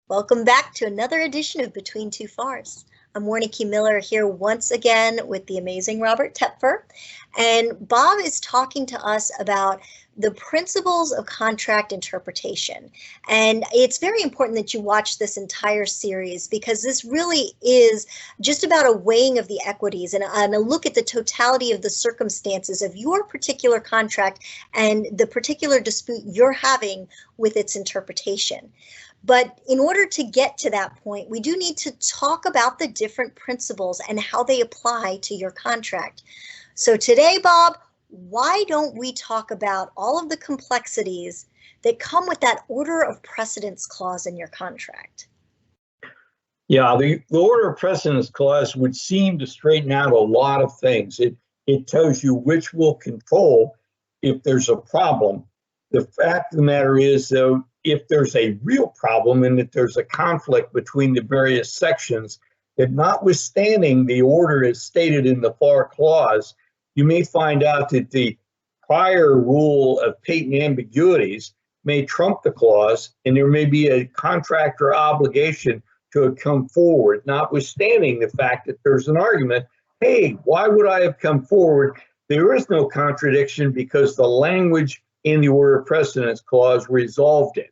Welcome back to another edition of Between Two FARS. I'm Warneke Miller here once again with the amazing Robert Tepfer, and Bob is talking to us about the principles of contract interpretation. And it's very important that you watch this entire series because this really is just about a weighing of the equities and a look at the totality of the circumstances of your particular contract and the particular dispute you're having with its interpretation. But in order to get to that point, we do need to talk about the different principles and how they apply to your contract. So today, Bob, why don't we talk about all of the complexities that come with that order of precedence clause in your contract? Yeah, the order of precedence clause would seem to straighten out a lot of things. It tells you which will control if there's a problem. The fact of the matter is, though, if there's a real problem and that there's a conflict between the various sections, that notwithstanding the order as stated in the FAR clause, you may find out that the prior rule of patent ambiguities may trump the clause, and there may be a contractor obligation to come forward, notwithstanding the fact that there's an argument, hey, why would I have come forward? There is no contradiction because the language in the order of precedence clause resolved it.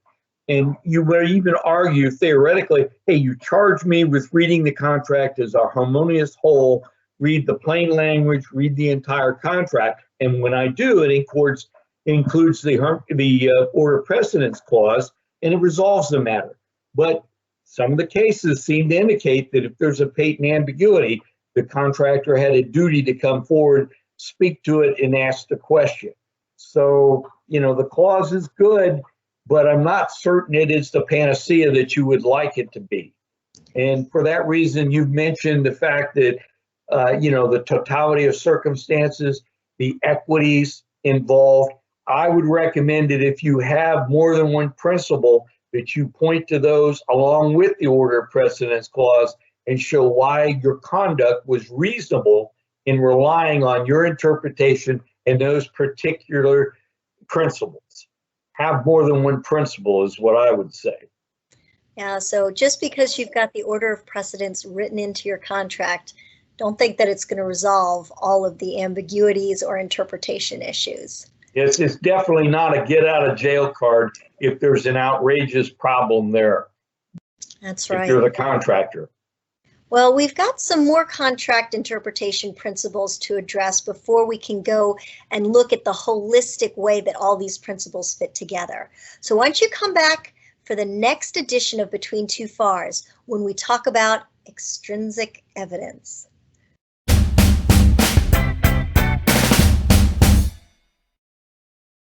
And you would even argue theoretically, hey, you charge me with reading the contract as a harmonious whole, read the plain language, read the entire contract. And when I do, it includes the order of precedence clause, and it resolves the matter. But some of the cases seem to indicate that if there's a patent ambiguity, the contractor had a duty to come forward, speak to it, and ask the question. So, the clause is good, but I'm not certain it is the panacea that you would like it to be. And for that reason, you've mentioned the fact that, the totality of circumstances, the equities involved. I would recommend that if you have more than one principle, that you point to those along with the order of precedence clause and show why your conduct was reasonable in relying on your interpretation and those particular principles. Have more than one principle is what I would say. Yeah, so just because you've got the order of precedence written into your contract, don't think that it's going to resolve all of the ambiguities or interpretation issues. It's definitely not a get out of jail card if there's an outrageous problem there. That's right. If you're the contractor. Well, we've got some more contract interpretation principles to address before we can go and look at the holistic way that all these principles fit together. So why don't you come back for the next edition of Between Two FARS when we talk about extrinsic evidence.